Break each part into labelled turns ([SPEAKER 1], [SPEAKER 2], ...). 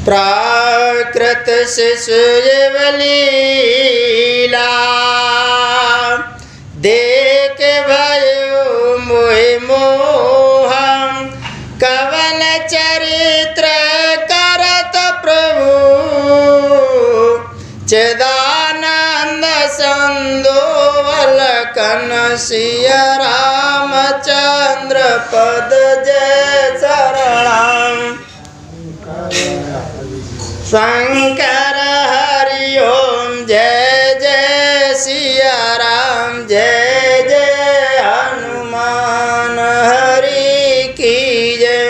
[SPEAKER 1] प्राकृत शिशु लीला देख भयो मोहि मोह कवल चरित्र करत प्रभु चिदानंद संदोवल कन सिया रामचंद्र पद जय शरणम शंकर हरि ओम जय जय सिया राम जय जय हनुमान हरि की जय।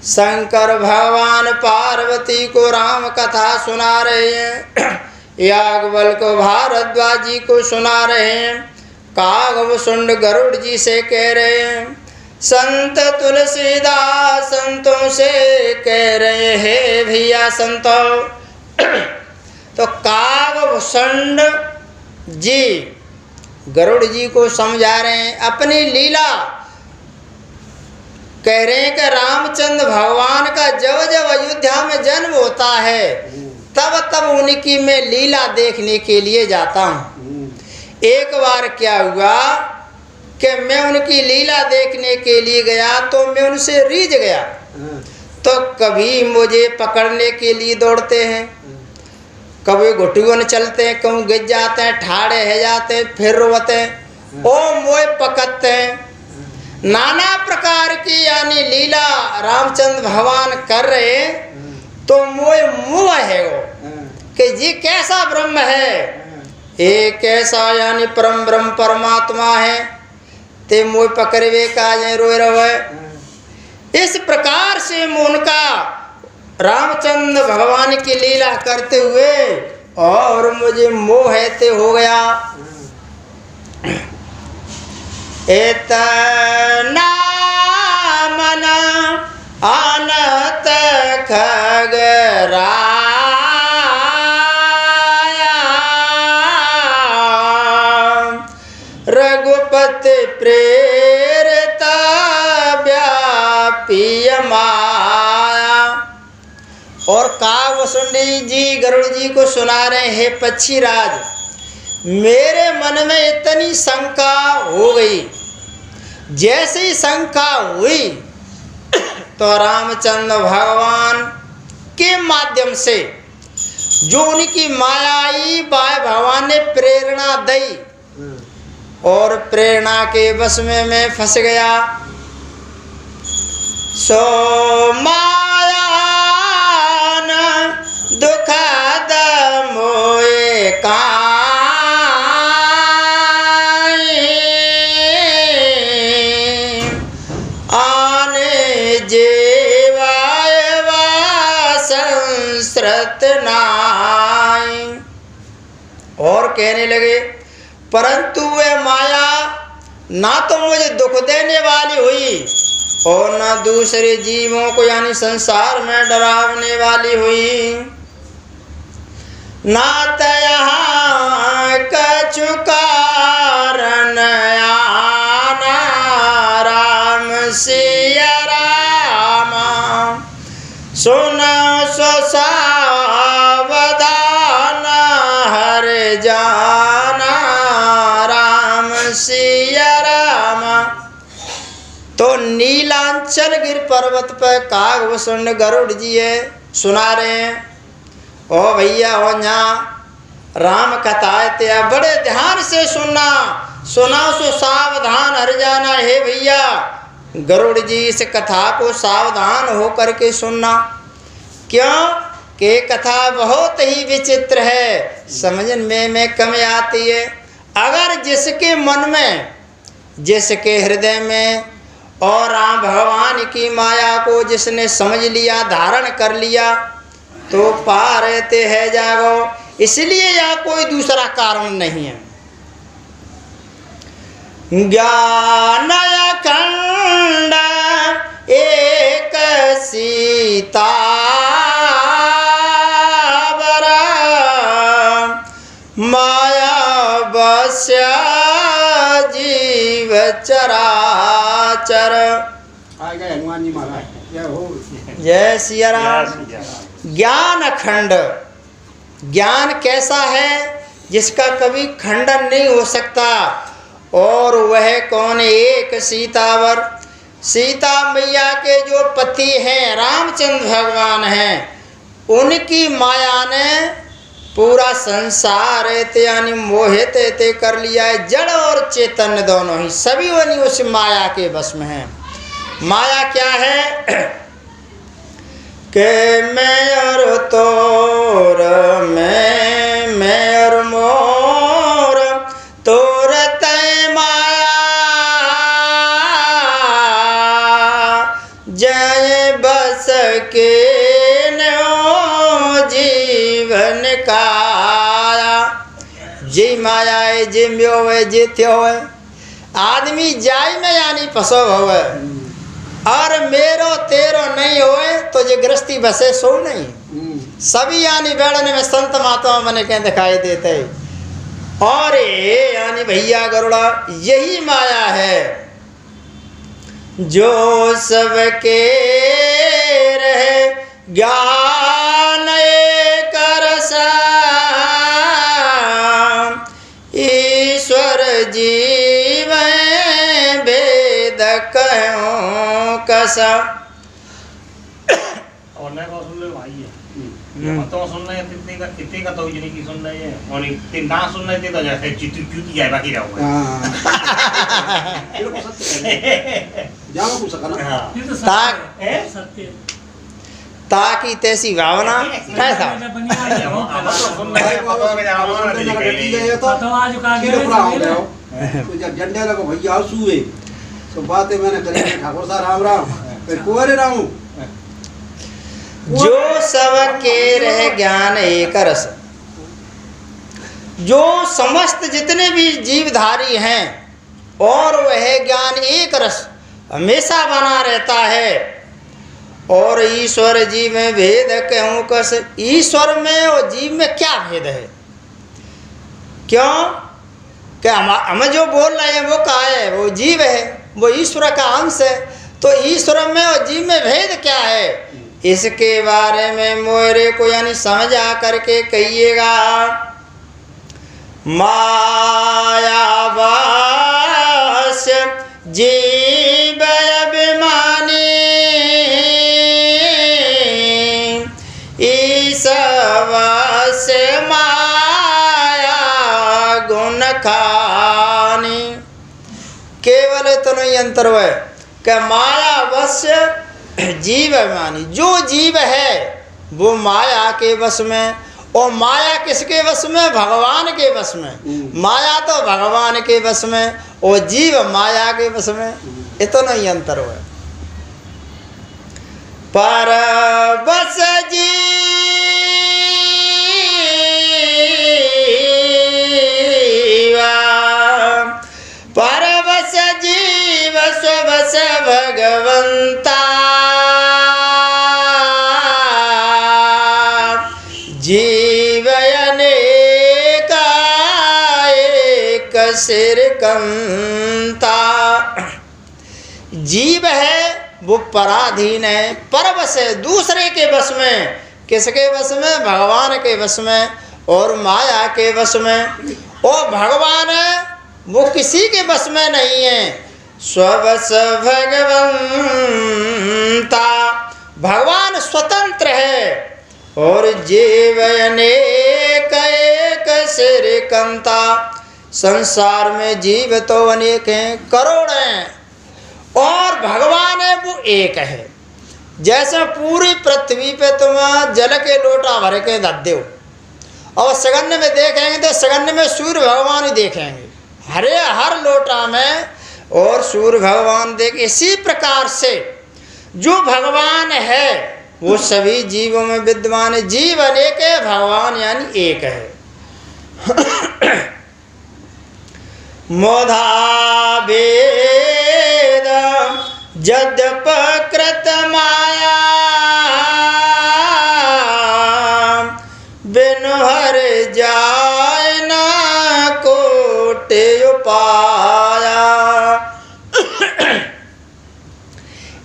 [SPEAKER 1] शंकर भगवान पार्वती को राम कथा सुना रहे हैं, याज्ञवल्क्य को भारद्वाज जी को सुना रहे हैं, काग सुंड गरुड़ जी से कह रहे हैं, संत तुलसीदास संतों से कह रहे हैं भैया संतों। तो कागभूषण जी गरुड़ जी को समझा रहे हैं, अपनी लीला कह रहे हैं कि रामचंद्र भगवान का जब जब अयोध्या में जन्म होता है तब तब उनकी मैं लीला देखने के लिए जाता हूँ। एक बार क्या हुआ कि मैं उनकी लीला देखने के लिए गया तो मैं उनसे रीझ गया, तो कभी मुझे पकड़ने के लिए दौड़ते हैं, कभी घुटुअन चलते हैं, कभी गिर जाते हैं, ठाड़े है जाते हैं, फिर रोते हैं, ओ मोए पकड़ते हैं। नाना प्रकार की यानी लीला रामचंद्र भगवान कर रहे हैं, तो मोए मुँह है वो कि जी कैसा ब्रह्म है, एक कैसा यानी परम ब्रह्म परमात्मा है, ते मोए पकड़वे का जे रोए रहे। इस प्रकार से उनका रामचंद्र भगवान की लीला करते हुए और मुझे मोह ते हो गया। इतना मन आनत खगरा रघुपति प्रेरित व्यापी माया। और कागभूषण जी गरुड़ जी को सुना रहे हैं, पक्षीराज मेरे मन में इतनी शंका हो गई, जैसे ही शंका हुई तो रामचंद्र भगवान के माध्यम से जो उनकी माया आई भगवान ने प्रेरणा दी और प्रेरणा के वश में मैं फंस गया। सो माया दुखद मोए का आने जेवाय संस्कृत नाई। और कहने लगे परंतु वे माया ना तो मुझे दुख देने वाली हुई और ना दूसरे जीवों को यानी संसार में डरावने वाली हुई, ना तो यहाँ कछु कारण आना राम सिया रामा सुनो सो सावधान हर जाना राम सिया रामा। तो नीलांचल गिर पर्वत पर कागभूषण गरुड़ जी है सुना रहे हैं, ओ भैया हो यहाँ राम कथा ते बड़े ध्यान से सुनना, सुना सो सावधान हर जाना। हे भैया गरुड़ जी इस कथा को सावधान हो करके सुनना, क्यों कि कथा बहुत ही विचित्र है, समझने में कम आती है। अगर जिसके मन में जिसके हृदय में और राम भगवान की माया को जिसने समझ लिया धारण कर लिया तो पा रहते है जागो, इसलिए या कोई दूसरा कारण नहीं है। ज्ञान अखंड एक सीता माया बस्य जीव चराचर।
[SPEAKER 2] आ गए हनुमान जी महाराज, क्या हो
[SPEAKER 1] जय सिया राम। ज्ञान अखंड, ज्ञान कैसा है जिसका कभी खंडन नहीं हो सकता। और वह कौन? एक सीतावर, सीता मैया के जो पति हैं रामचंद्र भगवान हैं, उनकी माया ने पूरा संसार यानी मोहित ते कर लिया है। जड़ और चेतन दोनों ही सभी वही उस माया के बस में हैं। माया क्या है कि मैं और तोर, मैं और मोर, तोर तय माया, जय बस के नो जीवन काया। जी माया है, जी म्यो है, जी त्यो है। आदमी जाय में यानी फसो होवे, और मेरो तेरो नहीं होए तो ये गृहस्थी बसे सो नहीं। सभी यानी बेड़न में संत महात्मा बने के दिखाई देते। और ये यानी भैया गरुड़ा यही माया है जो सबके रहे ज्ञान एक रसा, ईश्वर जीव वेद कहो कसा।
[SPEAKER 2] और नए को सुन ले भाई है, तो सुन ले कितने का तो जिन्हें की सुन ले है, और इतने ना सुन ले तो जैसे चूती जाए बाकी रहोगे। ये को सत्य है, जाओ कुछ करना।
[SPEAKER 3] ये तो सत्य है।
[SPEAKER 1] ताकि तैसी भावना कैसा
[SPEAKER 4] जब झंडे लगो भैया आंसू है तो बातें मैंने करी ठाकुर साहब राम राम फिर कुंवरे राम।
[SPEAKER 1] जो सब के रह ज्ञान एक रस, जो समस्त जितने भी जीवधारी हैं और वह ज्ञान एक रस हमेशा बना रहता है। और ईश्वर जीव में भेद कहूँ कस, ईश्वर में और जीव में क्या भेद है? क्यों? क्या हम जो बोल रहे हैं वो क्या है? वो जीव है, वो ईश्वर का अंश है। तो ईश्वर में और जीव में भेद क्या है? इसके बारे में मोरे को यानी समझा करके कहिएगा। मायावास जीव अभिमानी, ईसवस माया गुण खानी। केवल इतना ही अंतर है कि मायावश जीव अभिमानी, जो जीव है वो माया के वश में, और माया किसके वश में? भगवान के वश में। माया तो भगवान के वश में और जीव माया के वश में, इतना ही अंतर है। पर बस जीवा, पर बस जीव स्वबस भगवंता, जीवयने का एक सिर कंता। जीव है वो पराधीन है, परवश है दूसरे के वश में। किसके वश में? भगवान के वश में और माया के वश में। और भगवान है वो किसी के वश में नहीं है। स्ववश भगवंता, भगवान स्वतंत्र है। और जीव अनेक एक सिर कंता, संसार में जीव तो अनेक हैं, करोड़ हैं, और भगवान है वो एक है। जैसे पूरी पृथ्वी पे तुम जल के लोटा भर के धर दो और सगन्य में देखेंगे तो सगन्य में सूर्य भगवान ही देखेंगे, हर लोटा में, और सूर्य भगवान देख। इसी प्रकार से जो भगवान है वो सभी जीवों में विद्यमान है। जीव अनेक है, भगवान यानी एक है। मोधा भेद जद्यपकृत माया, बिनु हर जाय न कोटि उपाया।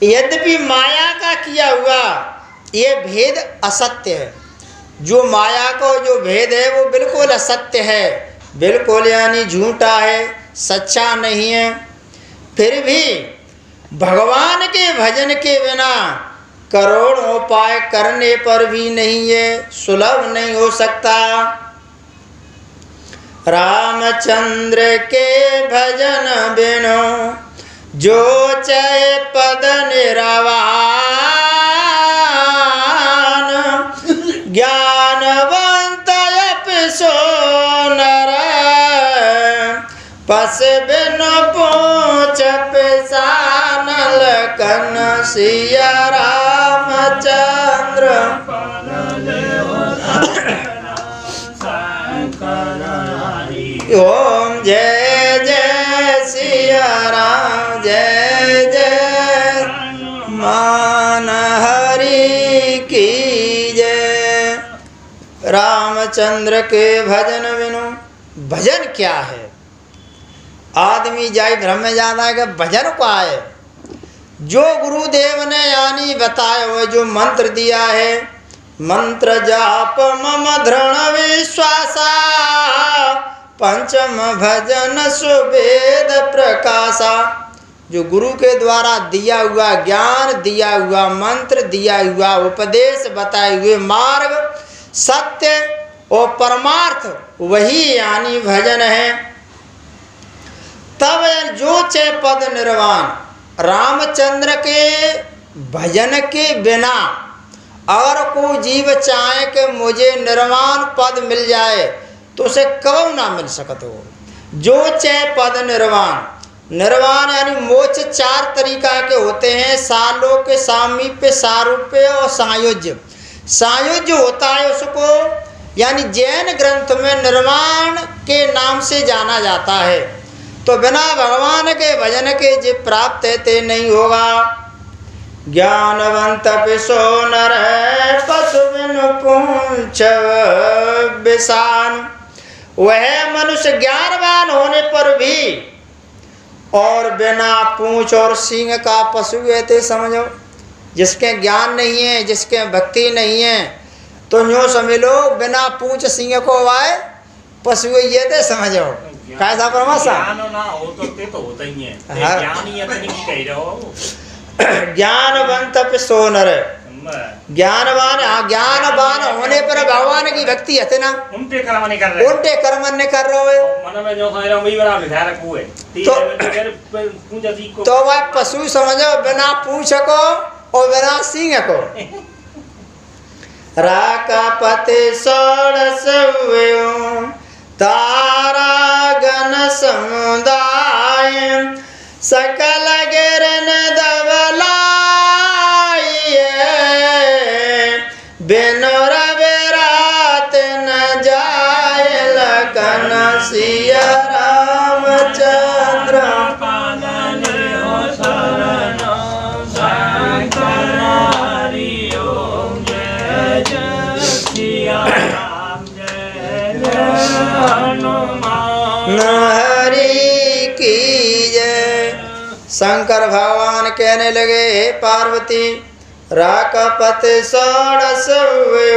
[SPEAKER 1] यद्यपि माया का किया हुआ ये भेद असत्य है। जो माया को जो भेद है वो बिल्कुल असत्य है, बिल्कुल यानी झूठा है, सच्चा नहीं है। फिर भी भगवान के भजन के बिना करोड़ों उपाय करने पर भी नहीं, ये सुलभ नहीं हो सकता। रामचंद्र के भजन बिनु जो चाहे पद निरवान, ज्ञानवंत अपिसो नर, पस बिनु पूछ पिसानल कन सिया रामचंद्र। ओम जय जय सिया राम, जय जय मान हरि की जय। रामचंद्र के भजन बिनु, भजन क्या है? आदमी जाए भ्रम में जाता है कि भजन क्या है। जो गुरुदेव ने यानी बताया हुआ जो मंत्र दिया है, मंत्र जाप मम दृढ़ विश्वासा, पंचम भजन सुवेद प्रकाशा। जो गुरु के द्वारा दिया हुआ ज्ञान, दिया हुआ मंत्र, दिया हुआ उपदेश, बताए हुए मार्ग, सत्य और परमार्थ, वही यानी भजन है। तब जो चे पद निर्वाण, रामचंद्र के भजन के बिना अगर कोई जीव चाहे कि मुझे निर्वाण पद मिल जाए तो उसे कब ना मिल सकत हो। जो चाहे पद निर्वाण, निर्वाण यानी मोक्ष चार तरीका के होते हैं, सालोक्य, सामीप्य, सारूप्य और सायुज्य। सायुज्य होता है उसको यानी जैन ग्रंथ में निर्वाण के नाम से जाना जाता है। तो बिना भगवान के भजन के जे प्राप्त है ते नहीं होगा। ज्ञानवंत पिसो नर पशु बिनु पूंछ बिसान। वह मनुष्य ज्ञानवान होने पर भी और बिना पूंछ और सींग का पशु है ते समझो। जिसके ज्ञान नहीं है, जिसके भक्ति नहीं है, तो यूँ समझ लो बिना पूंछ सींग को आए पशु ये ते समझो। कैसा परमाशा
[SPEAKER 2] ज्ञान ना हो तो ते तो होता ही है। ज्ञान ही अपनी की कह रहे हो।
[SPEAKER 1] ज्ञानवंत पिसो नर, ज्ञानवान, हाँ ज्ञानवान होने पर भगवान की भक्ति है ना।
[SPEAKER 2] उनके कर्म नहीं कर रहे,
[SPEAKER 1] उनके कर्म नहीं कर रहे हो।
[SPEAKER 2] मन में जो कह रहा हूं वही बना ध्यान रखो है।
[SPEAKER 1] तो वह पशु समझो बिना पूंछ को और बिना सींग को। राका पति सोड़स हुए तारा गण समुदाय, सकल गिरन दबलाइए, बिनु रवि रात न जाए लखन सिया रामचंद्र। हरि की जय। शंकर भगवान कहने लगे, हे पार्वती, राकपत षोडश हुए,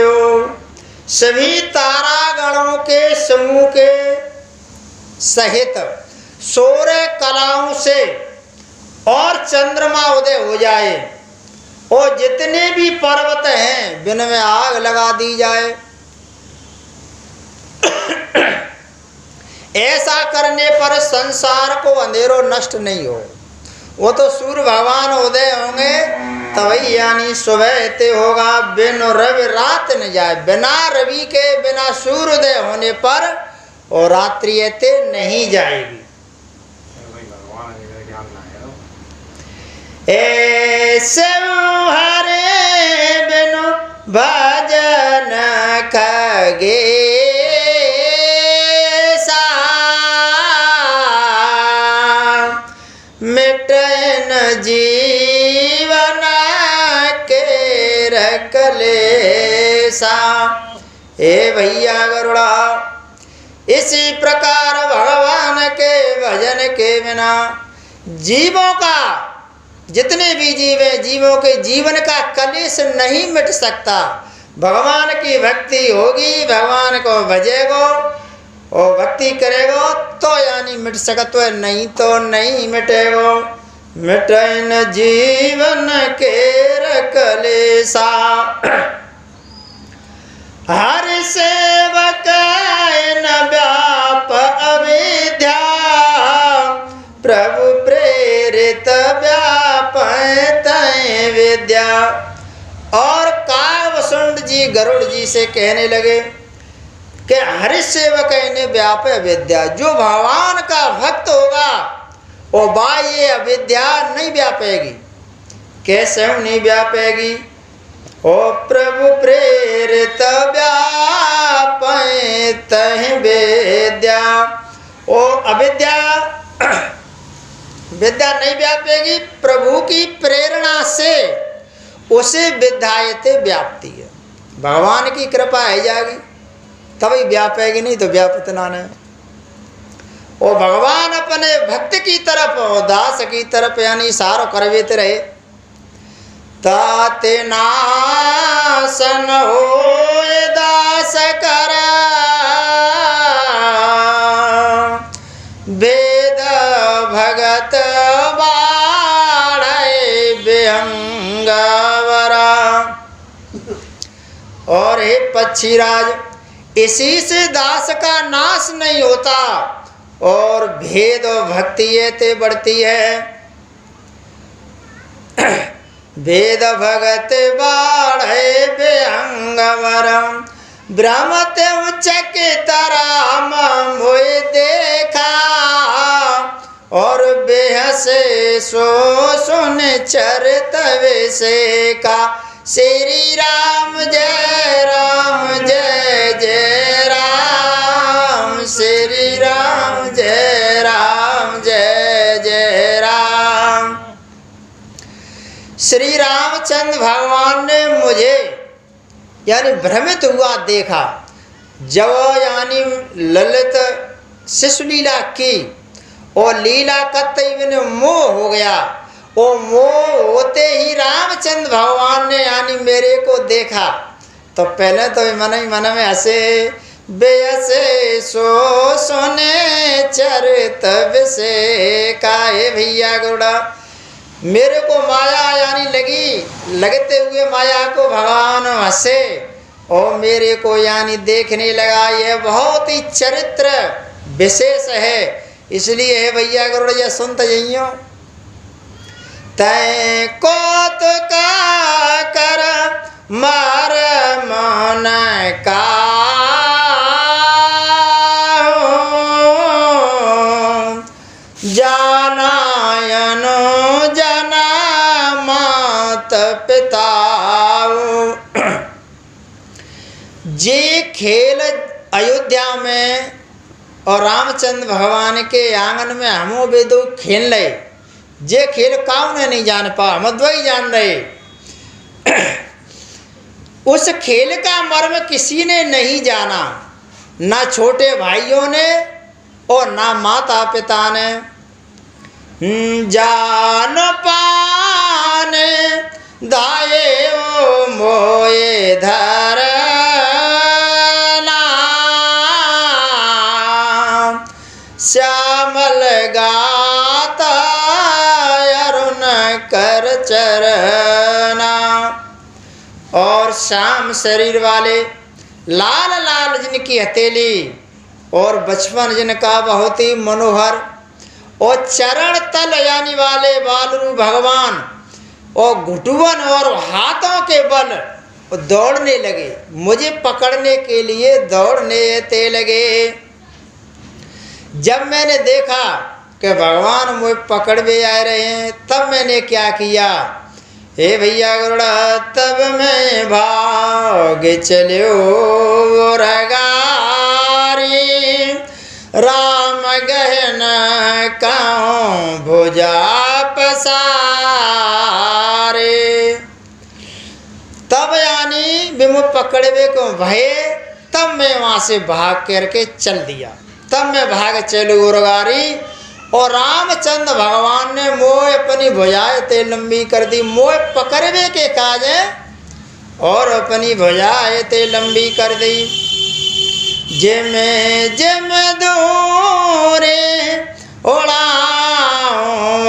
[SPEAKER 1] सभी तारागणों के समूह के सहित सूर्य कलाओं से और चंद्रमा उदय हो जाए और जितने भी पर्वत हैं बिन में आग लगा दी जाए। ऐसा करने पर संसार को अंधेरों नष्ट नहीं हो। वो तो सूर्य भगवान उदय होंगे तभी यानी सुबह ते होगा, बिन रवि रात न जाए। बिना रवि के, बिना सूर्योदय होने पर और रात्रि ते नहीं जाएगी। ऐसे हरे बिनु भजन खगे मिटन जीवन के रकलेसा। हे भैया गरुड़ा, इसी प्रकार भगवान के भजन के बिना जीवों का जितने भी जीव हैं, जीवों के जीवन का कलेश नहीं मिट सकता। भगवान की भक्ति होगी, भगवान को भजेगो और भक्ति करेगो तो यानी मिट सकत है, नहीं तो नहीं मिटेगो। मिटन जीवन के कलेसा हर सेवक न व्याप अविद्या, प्रभु प्रेरित व्याप तय विद्या। और कावसुंड जी गरुड़ जी से कहने लगे कि हरि सेवक ने व्याप अविद्या, जो भगवान का भक्त होगा वो बाह्य अविद्या नहीं व्यापेगी। कैसे नहीं व्यापेगी? ओ प्रभु प्रेरित व्याप तह विद्या, ओ अविद्या विद्या नहीं व्यापेगी, प्रभु की प्रेरणा से उसे विद्यायते व्याप्ति है। भगवान की कृपा है जाएगी तभी व्यापेगी, नहीं तो व्यापत ना है। और भगवान अपने भक्त की तरफ और दास की तरफ यानी इशारा करवेते रहे। ताते नासन हो दास कर वेद भगत बाढ़े बेहंगवरा। और हे पक्षीराज, इसी से दास का नाश नहीं होता और भेद और भक्ति ये ते बढ़ती है। वेद भगत बाढ़े बेअंगवरम, ब्रह्मत चकितराम मोए देखा। और बेहसे सो सुन चरित विषे का, श्री राम जय राम जय जय राम, श्री राम जय राम जय जय राम। श्री रामचंद्र भगवान ने मुझे यानी भ्रमित हुआ देखा जब यानी ललित शिशु लीला की और लीला कतई में मोह हो गया। वो मोह होते ही रामचंद्र भगवान ने यानी मेरे को देखा तो पहले तो मन ही मन में हंसे। बेहसे सो सोने चरित विषे काहे भैया गुड़ा, मेरे को माया यानी लगी, लगते हुए माया को भगवान हंसे और मेरे को यानी देखने लगा। यह बहुत ही चरित्र विशेष है, इसलिए है भैया गरुड़ यह सुनते जाइयो। तय कोत का कर मार मन का, जानायनो जना मात पिता। जे खेल अयोध्या में और रामचंद्र भगवान के आंगन में हमो बेदो खेल रहे, जे खेल कौन नहीं जान पा, हम द्वई जान रहे। उस खेल का मर्म किसी ने नहीं जाना, ना छोटे भाइयों ने और ना माता पिता ने। जान पाने दाये ओ मोए धर श्यामल गाता अरुण कर चरना। और श्याम शरीर वाले लाल लाल जिनकी हथेली और बचपन जिनका बहुत ही मनोहर और चरण तल यानी वाले बालरू भगवान और घुटुवन और हाथों के बल दौड़ने लगे, मुझे पकड़ने के लिए दौड़ने ते लगे। जब मैंने देखा कि भगवान मुझे पकड़वे आ रहे हैं तब मैंने क्या किया, हे भैया गरुड़ा, तब मैं भाग चलो रगारी। राम गहन काऊं भुजा पसारे। तब यानी बिमु पकड़वे को भय, तब मैं वहाँ से भाग करके चल दिया। तब मैं भाग चलू उरगारी और रामचंद्र भगवान ने मोह अपनी भुजाएं ते लंबी कर दी, मोह पकड़वे के काज है और अपनी भुजाएं ते लंबी कर दी। जिम जिम दूरे उड़ाऊं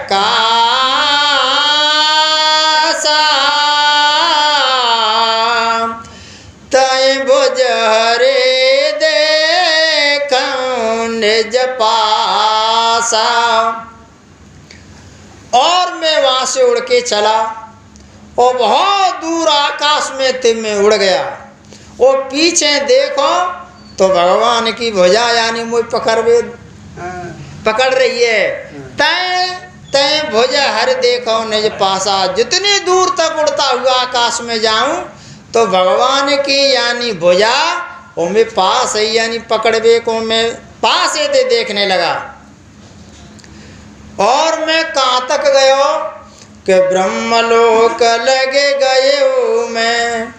[SPEAKER 1] कासा तय भुज हरे देखूं निज पासा। और मैं वहां से उड़ के चला और बहुत दूर आकाश में मैं उड़ गया। और पीछे देखो तो भगवान की भुजा यानी मुझ पकड़ रही है। तय तय भुजा हर देखो निज पासा। जितनी दूर तक उड़ता हुआ आकाश में जाऊं तो भगवान की यानी भुजा वो मैं पास है, यानी पकड़वे को मैं पास से देखने लगा। और मैं कहाँ तक गयो कि ब्रह्मलोक लगे गयो मैं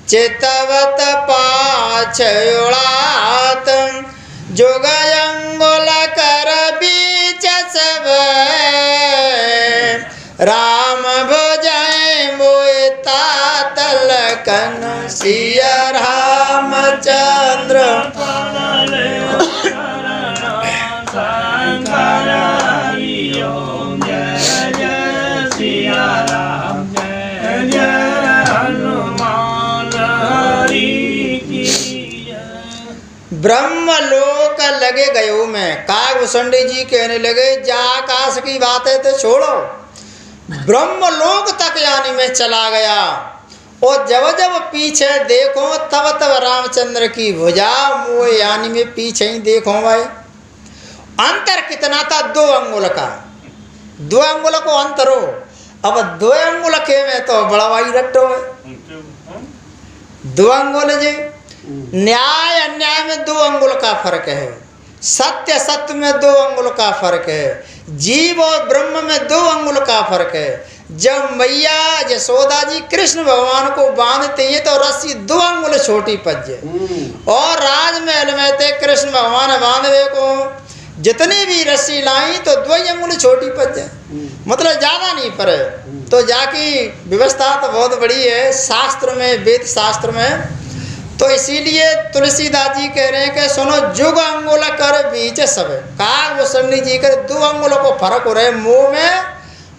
[SPEAKER 1] चितवत पाछ उड़ात। जोग अंगुल कर बीच सब राम भुजाएं मोए तातल कन सिया रामचंद्र। ब्रह्मलोक लगे गयो में। कागभूषणी जी कहने लगे जा आकाश की बात है तो छोड़ो, ब्रह्मलोक तक यानी मैं चला गया। और जब जब पीछे देखो तब तब रामचंद्र की भुजा वो यानी मैं पीछे ही देखो भाई। अंतर कितना था? 2 अंगुल का, 2 अंगुल को अंतर हो। अब 2 अंगुल के में तो बड़ा भाई रट्टो है। 2 अंगुल जी न्याय अन्याय में 2 अंगुल का फर्क है, सत्य सत्य में 2 अंगुल का फर्क है, जीव और ब्रह्म में 2 अंगुल का फर्क है। जब मैया यशोदा जी कृष्ण भगवान को बांधते हैं तो रस्सी 2 अंगुल छोटी पज्जे। और राजमहल में थे कृष्ण भगवान बांधवे को जितनी भी रस्सी लाई तो 2 अंगुल छोटी पज्जे, मतलब ज्यादा नहीं पड़े। तो जाकी व्यवस्था तो बहुत बड़ी है शास्त्र में, वेद शास्त्र में। तो इसीलिए तुलसीदास जी कह रहे हैं कि सुनो जुग अंगुल कर बीच सब। कागभूषणी जी कर 2 अंगुलों को फर्क हो रहे मुंह में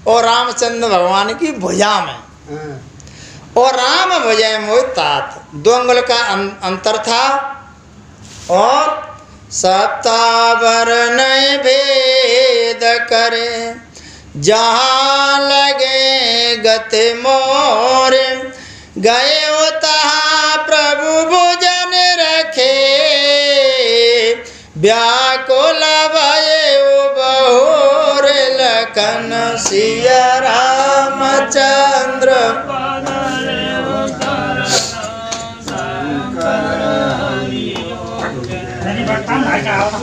[SPEAKER 1] और रामचंद्र भगवान की भुजा में। और राम भुजा मोह तात 2 अंगुल का अंतर था। और सप्तावरण भेद करे जहाँ लगे गति मोर। गए तहाँ प्रभु भोजन रखे व्याकुल भयो बहोर लखन सिया रामचंद्र।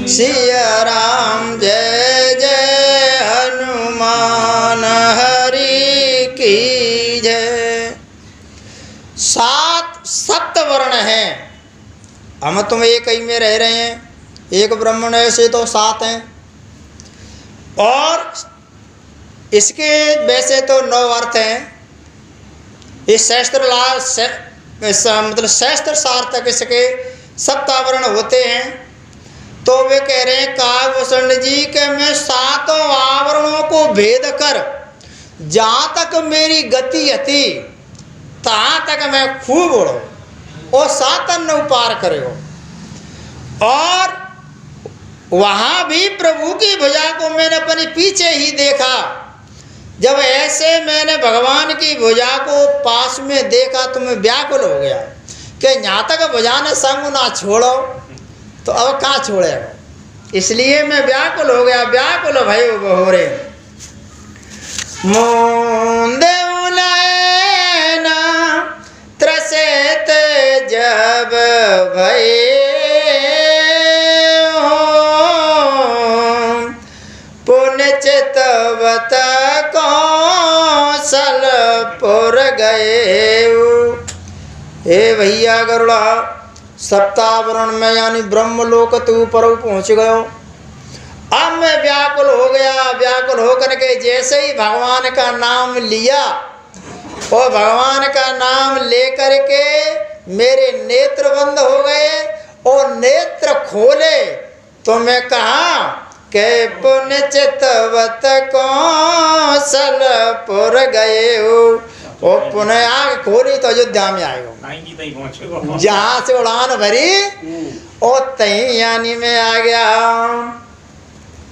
[SPEAKER 1] सिया राम जय जय हनुमान हरि की जय। 7 सप्तवर्ण हैं। हम तुम एक ही में रह रहे हैं, एक ब्राह्मण ऐसे तो 7 हैं। और इसके वैसे तो 9 अर्थ हैं। इस शास्त्र मतलब शास्त्र सार्थक इसके सप्तावरण होते हैं। तो वे कह रहे हैं कागभूषण जी के मैं 7 आवरणों को भेद कर जहाँ तक मेरी गति थी तहाँ तक मैं खूब उड़ो और 7 पार करे हो। और वहाँ भी प्रभु की भुजा को मैंने अपने पीछे ही देखा। जब ऐसे मैंने भगवान की भुजा को पास में देखा तो मैं व्याकुल हो गया कि यहाँ तक भुजा ने संग ना छोड़ो तो अब कहाँ छोड़ेगा। इसलिए मैं व्याकुल हो गया, व्याकुल भयो बहोरे। मूंदे उलैना त्रसेत जब भये पुण्य चितवत कौशलपुर गए। हे भैया गरुड़ा सप्तावरण में यानी ब्रह्मलोक तू पर पहुँच गयो। अब मैं व्याकुल हो गया। व्याकुल होकर के जैसे ही भगवान का नाम लिया और भगवान का नाम लेकर के मेरे नेत्र बंद हो गए और नेत्र खोले तो मैं कहा के पुण्य चितवत कौशलपुर गए हो। वो पुनः आग खोली तो अयोध्या में आए हो। जहाँ से उड़ान भरी और तहीं यानी मैं आ गया।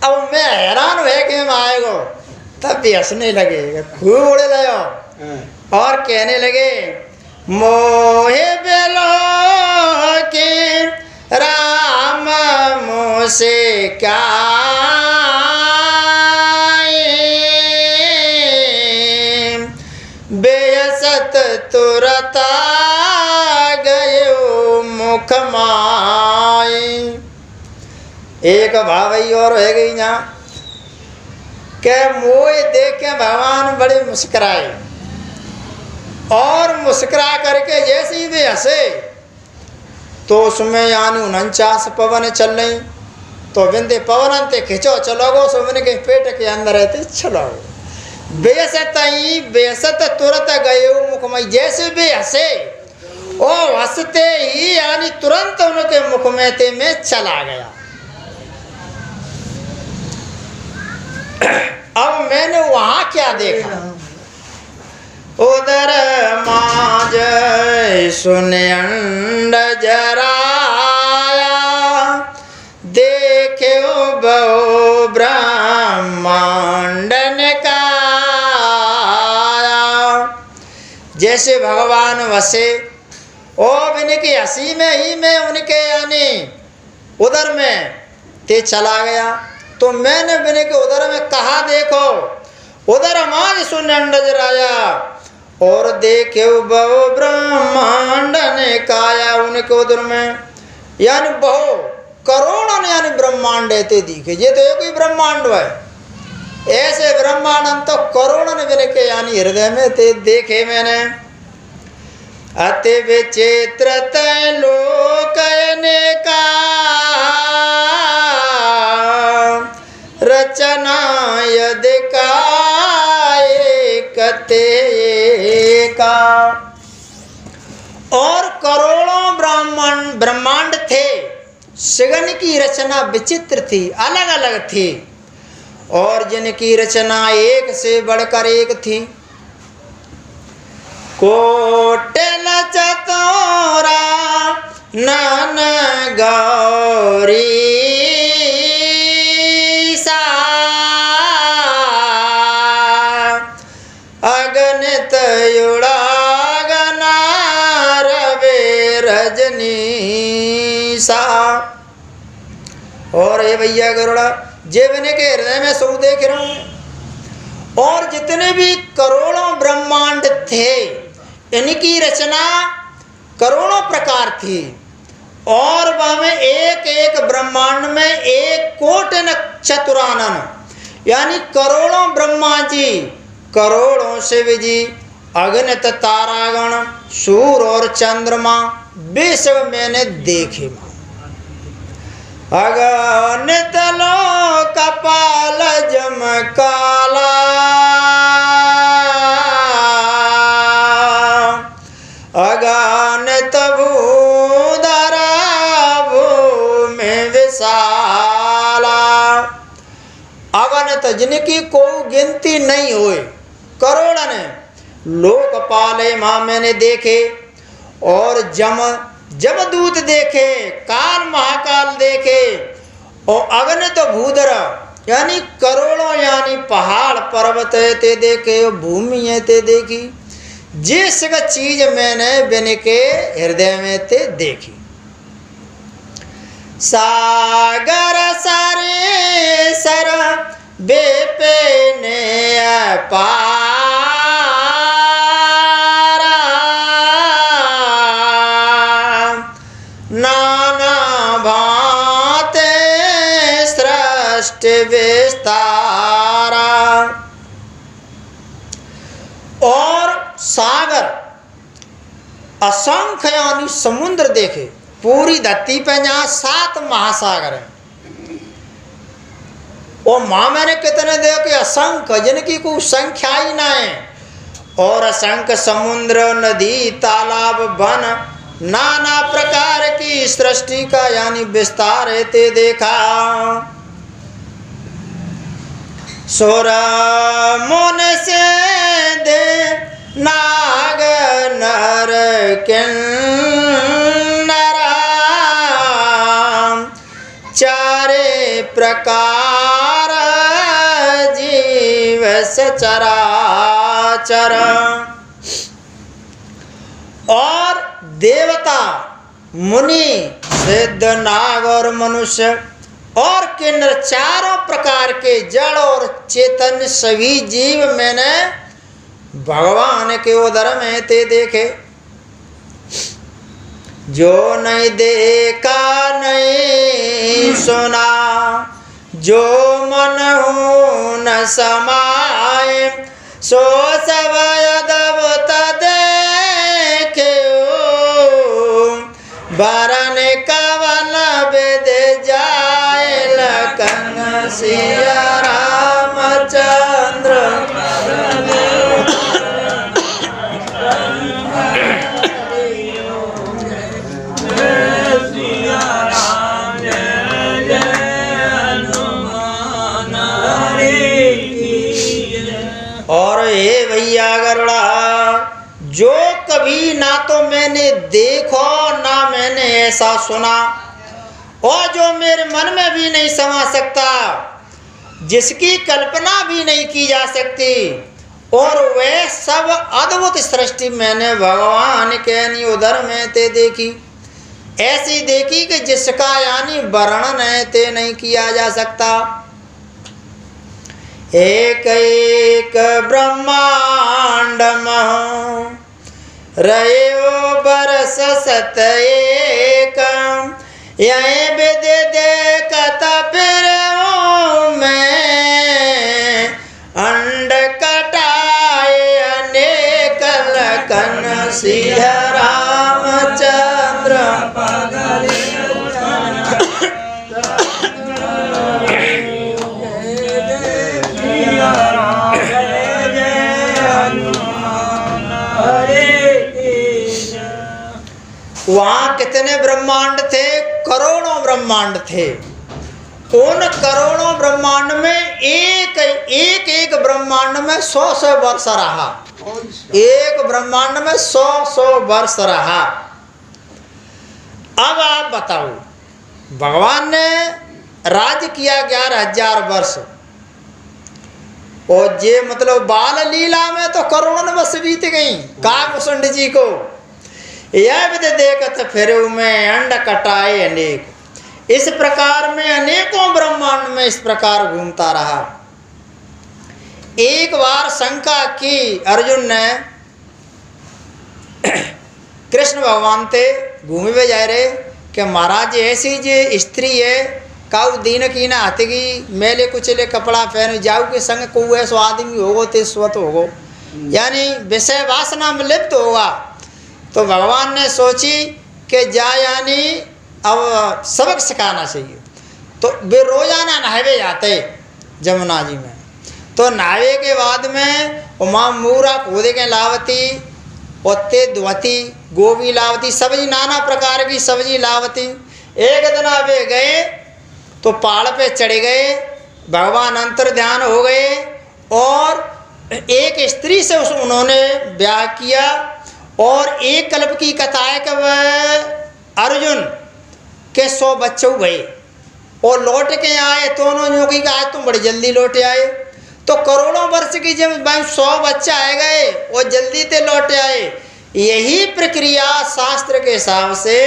[SPEAKER 1] अब मैं हैरान हुए कि मैं आएगो, तब भी हंसने लगे, खूब उड़े लगे और कहने लगे मोहे बेलो के राम मुझसे क्या बेअसत तुरता गयो मुख माए। एक भावई और रह गई यहाँ के मोए देख के भगवान बड़े मुस्कुराए और मुस्कुरा करके जैसे ही वे हंसे तो उसमें यानी 49 पवन चल रही तो बिंदे पवन अंते खिंचो चलोगो सुमन के पेट के अंदर रहते चलो बेसत तुरंत गए मुख में। जैसे वे हंसे ओ हंसते ही यानी तुरंत उनके मुख में ते में चला गया। अब मैंने वहां क्या देखा, उधर माज सुने अंड जराया देखे बहु ब्रह्मांड का। जैसे भगवान वसे और इनकी हंसी में ही मैं उनके यानी उधर में ते चला गया। तो मैंने बिने के उधर में कहा देखो उधर माज सुन अंडजराया और देखे बहु ब्रह्मांड ने काया। उनके उधर में यानी बहु करोड़ों ने यानी ब्रह्मांड ते दिखे। ये तो एक ही ब्रह्मांड है, ऐसे ब्रह्मांड तो करोड़ों ने बिने के यानी हृदय में ते देखे मैंने। अति विचित्र लोक का रचना यदि कते का। और करोड़ों ब्रह्मांड थे, सगन की रचना विचित्र थी, अलग अलग थी और जिनकी रचना एक से बढ़कर एक थी। कोटल चतोरा नन गौरी सा अगणित युड़ागना रवे रजनी सा। और ये भैया गरुड़ा जेबने के हृदय में सो देख रहा हूं। और जितने भी करोड़ों ब्रह्मांड थे इनकी रचना करोड़ों प्रकार थी और वह में एक एक ब्रह्मांड में एक कोटि चतुरानन यानी करोड़ों ब्रह्मा जी, करोड़ों शिव जी, अगणित तारागण, सूर्य और चंद्रमा वे सब मैंने देखे। अगणित लोक कपाल जम काला अगणित भूधरा भूमि विशाला। अगणित जिनकी कोई गिनती नहीं हुई, करोड़ों ने लोकपाले माँ मैंने देखे और जमदूत देखे, काल महाकाल देखे और अगणित भूधरा यानी करोड़ों यानी पहाड़ पर्वत है ते देखे, भूमि है ते देखी। जिस चीज मैंने बिन के हृदय में ते देखी। सागर सारे सर बेपे ने पारा नाना भाते सृष्टि विस्तारा। और सागर असंख्य यानी समुद्र देखे, पूरी धरती पे जहाँ 7 महासागर हैं और माँ मैंने कितने दे कि असंख्य जिनकी कोई संख्या ही ना है, और असंख्य समुद्र नदी तालाब वन नाना प्रकार की सृष्टि का यानी विस्तार है ते देखा। सुर मुन से दे नाग नर किन्नरा चारे प्रकार जीव सचराचर, और देवता मुनि सिद्ध नाग और मनुष्य और किन्नर चारों प्रकार के जड़ और चेतन सभी जीव मैंने भगवान के उदर में ते देखे। जो नहीं देखा नहीं सुना जो मन हो न समाए सो सब अद्भुत देखे बरन कवन विद जाए लखन सिया रामचंद्र। और हे भैया गरुड़ा, जो कभी ना तो मैंने देखो ना मैंने ऐसा सुना, और जो मेरे मन में भी नहीं समा सकता, जिसकी कल्पना भी नहीं की जा सकती, और वह सब अद्भुत सृष्टि मैंने भगवान के उदर में ते देखी, ऐसी देखी कि जिसका यानी वर्णन है ते नहीं किया जा सकता। एक एक ब्रह्मांड मह रयो बरस सत एक, यही विद देखत फिर मैं अंड कटाए अनेक लखन सिंह रामचंद्र। वहाँ कितने ब्रह्मांड थे? करोड़ों ब्रह्मांड थे। उन करोड़ों ब्रह्मांड में एक एक ब्रह्मांड में 100 वर्ष रहा, एक ब्रह्मांड में 100 वर्ष रहा। अब आप बताओ, भगवान ने राज्य किया 11,000 वर्ष, और ये मतलब बाल लीला में तो करोड़ों वर्ष बीत गई काकभूषण जी को। यह विद देखत फिर में अंड कटाए अनेक, इस प्रकार में अनेकों ब्रह्मांड में इस प्रकार घूमता रहा। एक बार शंका की अर्जुन ने, कृष्ण भगवान थे घूमे में जा रहे कि महाराज ऐसी जे स्त्री है काउ दीन की ना हथगी मेले कुचले कपड़ा पहन जाऊ के संग को ऐसो आदमी होगो ते स्वत होगो, यानी विषय वासना में लिप्त होगा। तो भगवान ने सोची कि जा यानी अब सबक सिखाना चाहिए। तो वे रोजाना नहावे जाते जमुना जी में, तो नहावे के बाद में उमा मूरा कूदे के लावती, ओते धोती गोभी लावती, सब्जी नाना प्रकार की सब्जी लावती। एक दिन वे गए तो पहाड़ पे चढ़े गए, भगवान अंतर ध्यान हो गए, और एक स्त्री से उन्होंने ब्याह किया। और एक कल्प की कथा है कि वह अर्जुन के 100 बच्चे हुए और लौट के आए, तो उन्होंने की कहा तुम बड़ी जल्दी लौटे आए। तो करोड़ों वर्ष की जब 100 बच्चे आए गए और जल्दी से लौटे आए। यही प्रक्रिया शास्त्र के हिसाब से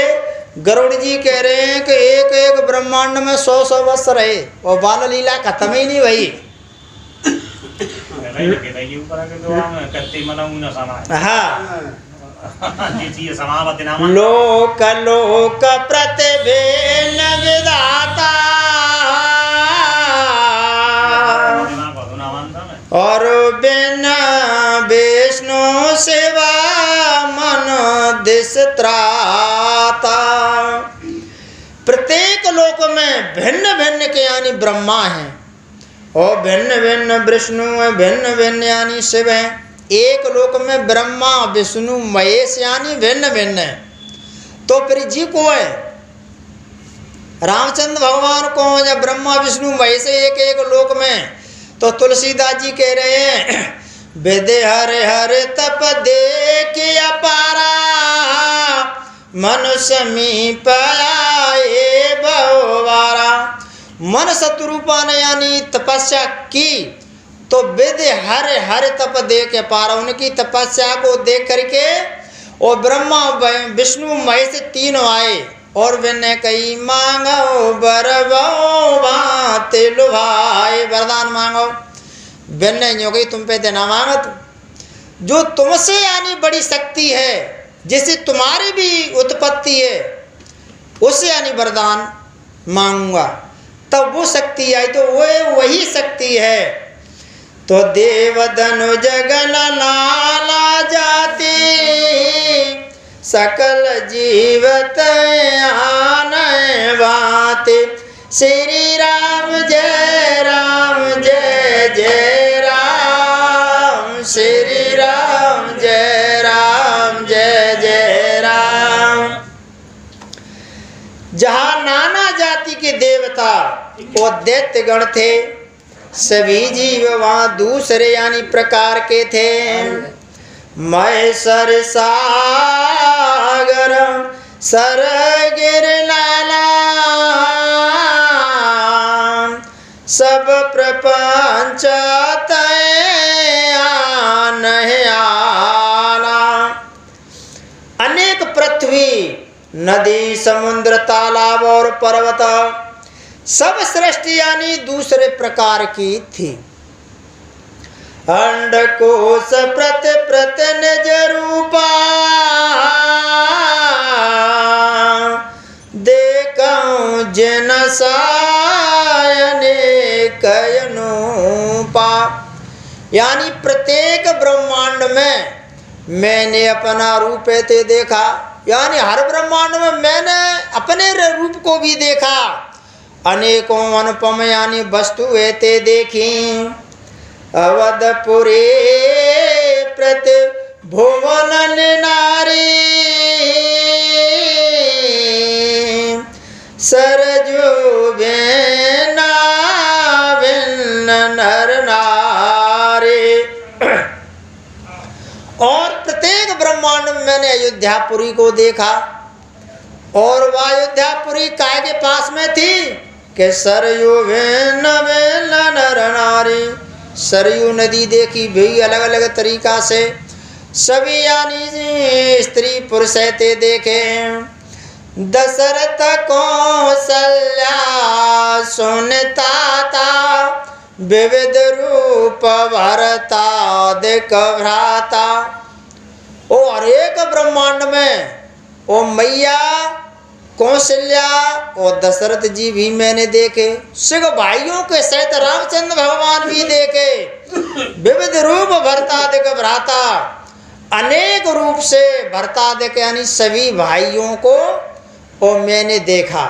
[SPEAKER 1] गरुड़ जी कह रहे हैं कि एक एक ब्रह्मांड में 100 वर्ष रहे और बाल लीला खत्म ही नहीं भई। हाँ, लोक लोक प्रतिभेन विधाता और बिना विष्णु सेवा मन दिस त्राता। प्रत्येक लोक में भिन्न भिन्न के यानी ब्रह्मा हैं, और भिन्न भिन्न विष्णु है, भिन्न भिन्न यानी शिव हैं। एक लोक में ब्रह्मा विष्णु महेश यानी भिन्न भिन्न है। तो फिर जी को है रामचंद्र भगवान को या ब्रह्मा विष्णु महेश एक एक लोक में। तो तुलसीदास जी कह रहे हैं वेदे हरे हरे तप देख अपारा मनुष्य मीप आए बहुवारा। मन शत्रुपा ने यानी तपस्या की तो वेदे हरे हरे तप देख अपारा, उनकी तपस्या को देख करके और ब्रह्मा विष्णु महेश तीनों आए और वे कही मांगो बरबो बाते लुभाए, वरदान मांगो। बिन्ने यूँ कही तुम पे देना मांगत, जो तुमसे यानी बड़ी शक्ति है जिससे तुम्हारी भी उत्पत्ति है उससे यानी वरदान मांगूंगा। तब वो शक्ति आई तो वो वही शक्ति है। तो देव धनु जगन लाला जाति सकल जीवत आने बाते। श्री राम जय जय राम, श्री राम जय जय राम। जहाँ नाना जाति के देवता और दैत्य गण थे, सभी जीव वहाँ दूसरे यानी प्रकार के थे। महेश्वर सागर सरगिर लाला, सब प्रपंच नहीं आला। अनेक पृथ्वी नदी समुद्र तालाब और पर्वत सब सृष्टि यानी दूसरे प्रकार की थी। अंडकोश प्रत प्रत निज रूपा देखऊं जिन सायने कयनूपा। यानी प्रत्येक ब्रह्मांड में मैंने अपना रूप ते देखा, यानी हर ब्रह्मांड में मैंने अपने रूप को भी देखा। अनेकों अनुपम यानी वस्तु ते देखी। अवधपुरी प्रति भुवन नारी सरजू बेना भिन्न नर नारी। और प्रत्येक ब्रह्मांड में मैंने अयोध्यापुरी को देखा। और वह अयोध्यापुरी काय के पास में थी कि सरयू भिन्न भिन्न नर नारी। सरयू नदी देखी भी अलग अलग तरीका से, सभी यानी स्त्री पुरुष ते देखे। दशरथ कौशल्या सुनता था विविध रूप भरता देख भ्राता। ओ हरेक ब्रह्मांड में ओ मैया कौशल्या और दशरथ जी भी मैंने देखे। सिख भाइयों के सहित रामचंद्र भगवान भी देखे। विविध रूप भरता दिख भ्राता, अनेक रूप से भरता दिख यानी सभी भाइयों को और मैंने देखा।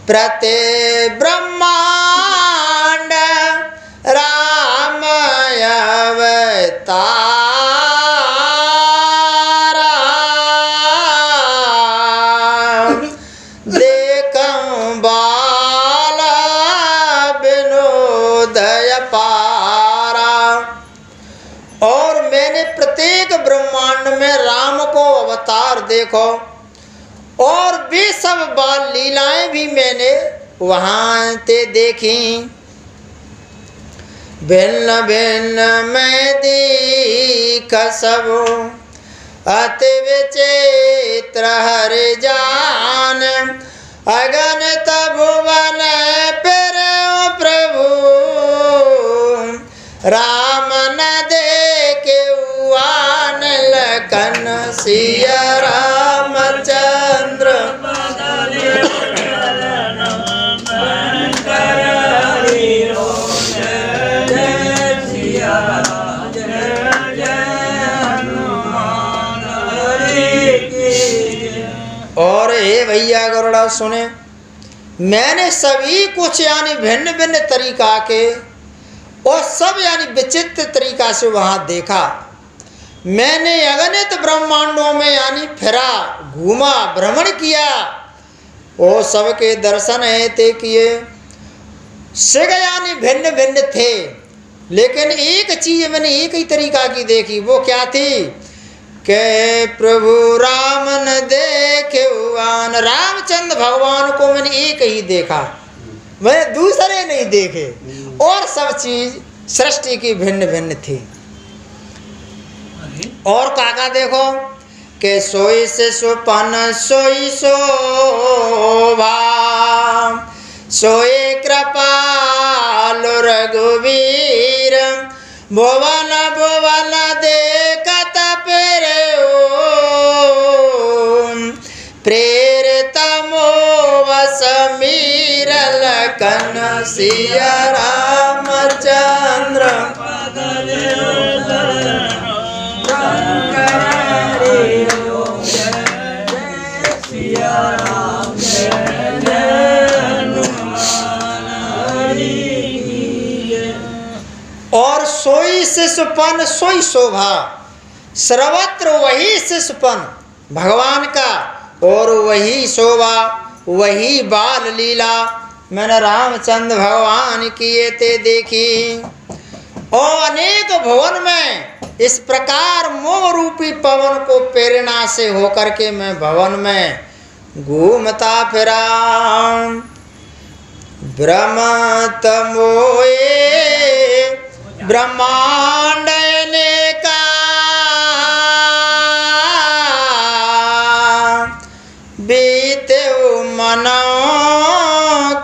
[SPEAKER 1] प्रते ब्रह्मांड राम अवतार ब्रह्मांड में राम को अवतार देखो। और वे सब बाल लीलाएं भी मैंने वहाँ ते देखी। भिन्न भिन्न मैं दीख सब अति विचित्र हर जान। अगणित भुवन पर प्रभु राम न देखे आन लखन सिया रामचंद्र। और हे भैया गरुड़ा सुने, मैंने सभी कुछ यानी भिन्न भिन्न तरीका के और सब यानी विचित्र तरीका से वहाँ देखा। मैंने अगणित ब्रह्मांडों में यानी फिरा, घूमा, भ्रमण किया, वो सबके दर्शन है ते किए। सिग यानी भिन्न भिन्न थे, लेकिन एक चीज मैंने एक ही तरीका की देखी। वो क्या थी कि प्रभु राम न देखे हुआन, रामचंद्र भगवान को मैंने एक ही देखा, मैंने दूसरे नहीं देखे। और सब चीज सृष्टि की भिन्न भिन्न थी। और काका देखो के सोई से सुपन सोई शोभा, सोई कृपालु रघुवीर, भुवन भुवन देखत प्रेरित मोह समीर लखन सिया रामचंद्र और सोई शिशुपन सोई शोभा, सर्वत्र वही शिशुपन भगवान का और वही शोभा, वही बाल लीला मैंने रामचंद्र भगवान किए थे देखी। और अनेक भवन में इस प्रकार मोह रूपी पवन को प्रेरणा से होकर के मैं भवन में घूमता फिरा। भ्रमत मोए ब्रह्मांड ने का, बीते मनो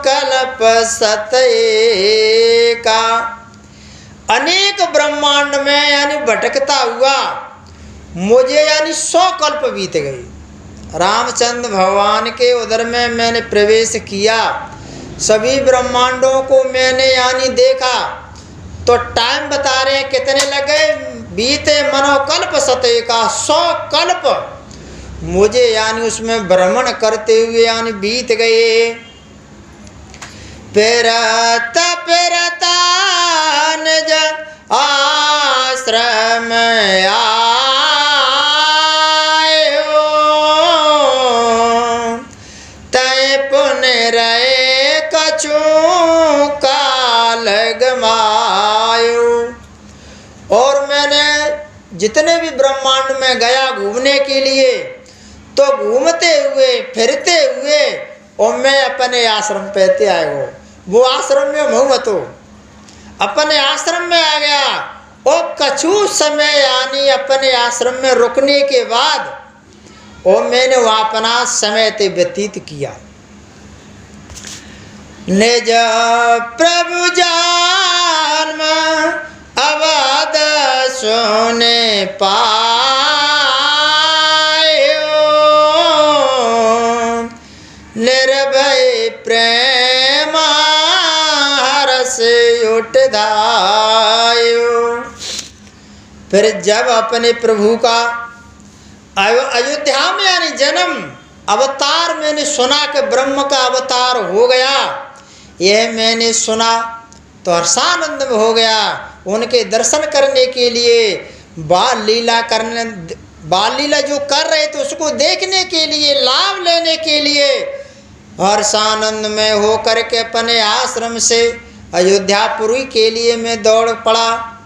[SPEAKER 1] कल्प सतये का। अनेक ब्रह्मांड में यानी भटकता हुआ मुझे यानी 100 कल्प बीत गए। रामचंद्र भगवान के उदर में मैंने प्रवेश किया, सभी ब्रह्मांडों को मैंने यानी देखा। तो टाइम बता रहे हैं कितने लगे, बीते मनोकल्प सतये का 100 कल्प मुझे यानी उसमें भ्रमण करते हुए यानी बीत गए। फिरता फिरता निज आश्रम आयो, तय पुण्य रहे कछु काल गमायो। और मैंने जितने भी ब्रह्मांड में गया घूमने के लिए, तो घूमते हुए फिरते हुए और मैं अपने आश्रम पे आया। वो आश्रम में हूँ तो अपने आश्रम में आ गया। और कछु समय यानी अपने आश्रम में रुकने के बाद और मैंने वहाँ अपना समय ते व्यतीत किया। निज प्रभु जन्म अवध सोने पायो, निर्भय प्रेम हरस उठधायो। फिर जब अपने प्रभु का अयोध्या में यानी जन्म अवतार मैंने सुना कि ब्रह्म का अवतार हो गया, यह मैंने सुना तो हर्षानंद में हो गया। उनके दर्शन करने के लिए बाल लीला जो कर रहे थे उसको देखने के लिए, लाभ लेने के लिए हर्षानंद में हो करके अपने आश्रम से अयोध्यापुरी के लिए मैं दौड़ पड़ा।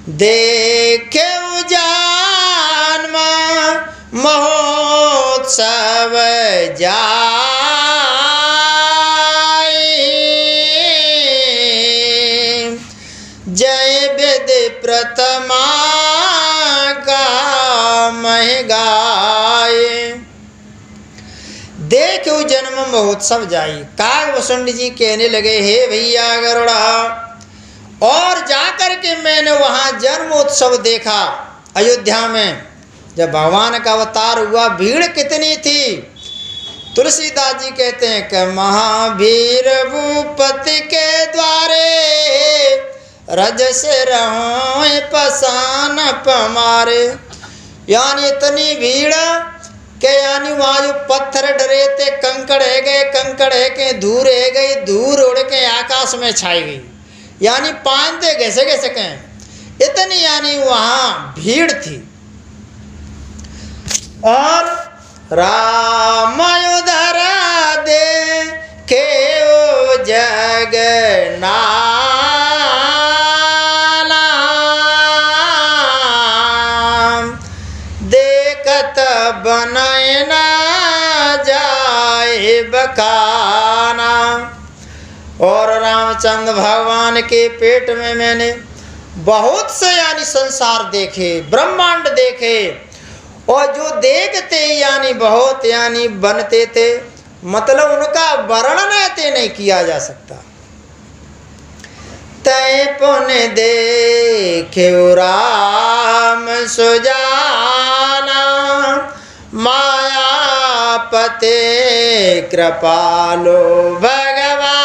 [SPEAKER 1] देखे जन्म महोत्सव जाए, जय वेद प्रथमा का मह गाए। देखो जन्म महोत्सव जाई। कागभूषण जी कहने लगे, हे भैया गरुड़ा, और जाकर के मैंने वहाँ जन्मोत्सव देखा अयोध्या में। जब भगवान का अवतार हुआ भीड़ कितनी थी। तुलसीदास जी कहते हैं कि महावीर भूपति के द्वारे, रज से रहो पसान पमारे। यानी इतनी भीड़ के यानी वहाँ जो पत्थर डरे थे, कंकड़ है गए, कंकड़ है के धूल है गई, धूल उड़ के आकाश में छाई गई, यानी पानते कैसे कैसे कहें, इतनी यानी वहाँ भीड़ थी। और राम उधर देखे ओ जग देखत बनाए ना जाए बखाना। और रामचंद्र भगवान के पेट में मैंने बहुत से यानी संसार देखे, ब्रह्मांड देखे, और जो देखते यानी बहुत यानी बनते थे, मतलब उनका वर्णन ऐसे नहीं किया जा सकता। तय पुन देखे राम सुजाना मायापते कृपालो भगवाना।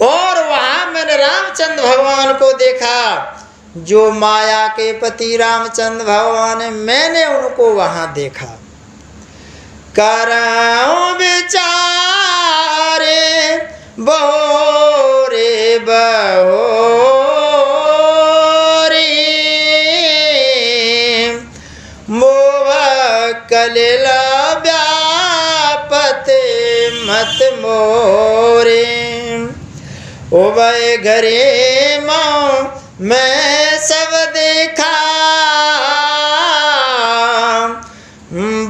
[SPEAKER 1] और वहाँ मैंने रामचंद्र भगवान को देखा, जो माया के पति रामचंद्र भगवान, मैंने उनको वहाँ देखा। करऊं विचारे बहोरे बहोरी मोह कलिल व्यापते मत मोरे। ओ भय घरे माँ मैं सब देखा